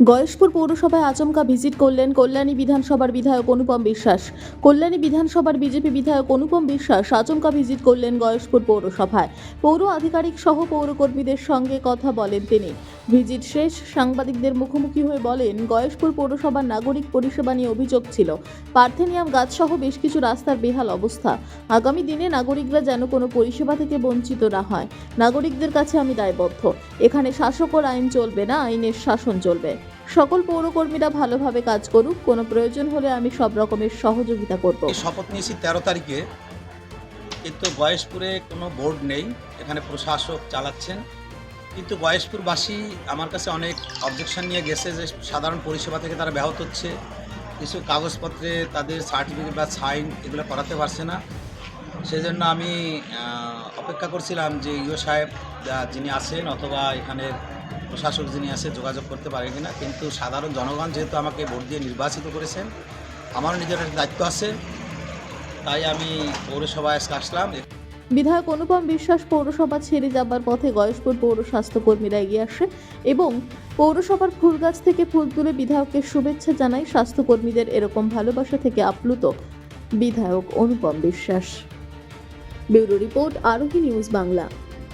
গয়েশপুর পৌরসভায় আচমকা ভিজিট করলেন কল্যাণী বিধানসভার বিধায়ক অনুপম বিশ্বাস। কল্যাণী বিধানসভার বিজেপি বিধায়ক অনুপম বিশ্বাস আচমকা ভিজিট করলেন গয়েশপুর পৌরসভায়। পৌর আধিকারিক সহ পৌরকর্মীদের সঙ্গে কথা বলেন তিনি। ভিজিট শেষ সাংবাদিকদের মুখোমুখি হয়ে বলেন, গয়েশপুর পৌরসভার নাগরিক পরিষেবা নিয়ে অভিযোগ ছিল। পার্থেনিয়াম গাছসহ বেশ কিছু রাস্তার বেহাল অবস্থা। আগামী দিনে নাগরিকরা যেন কোনো পরিষেবা থেকে বঞ্চিত না হয়, নাগরিকদের কাছে আমি দায়বদ্ধ। এখানে শাসকর আইন চলবে না, আইনের শাসন চলবে। সকল পৌরকর্মীরা ভালোভাবে কাজ করুক, কোনো প্রয়োজন হলে আমি সব রকমের সহযোগিতা করব। শপথ নিয়েছি 13 তারিখে, কিন্তু গয়েশপুরে কোনো বোর্ড নেই, এখানে প্রশাসক চালাচ্ছেন। কিন্তু গয়েশপুরবাসী আমার কাছে অনেক অবজেকশন নিয়ে গেছে যে সাধারণ পরিষেবা থেকে তারা ব্যাহত হচ্ছে, কিছু কাগজপত্রে তাদের সার্টিফিকেট বা সাইন এগুলো করাতে পারছে না। সেজন্য আমি অপেক্ষা করছিলাম যে ইও সাহেব যিনি আছেন অথবা এখানের প্রশাসক যিনি আছে যোগাযোগ করতে পারে কিনা। কিন্তু সাধারণ জনগণ যেহেতু আমাকে ভোট দিয়ে নির্বাচিত করেছেন, আমারও নিজের একটা দায়িত্ব আছে, তাই আমি পৌরসভায় আসলাম। বিধায়ক অনুপম বিশ্বাস পৌরসভা ছেড়ে যাবার পথে গয়েশপুর পৌর স্বাস্থ্যকর্মীরা এগিয়ে আসে এবং পৌরসভার ফুলগাছ থেকে ফুল তুলে বিধায়ককে শুভেচ্ছা জানায়। স্বাস্থ্যকর্মীদের এরকম ভালোবাসা থেকে আপ্লুত বিধায়ক অনুপম বিশ্বাস। ব্যুরো রিপোর্ট, আরোহী নিউজ বাংলা।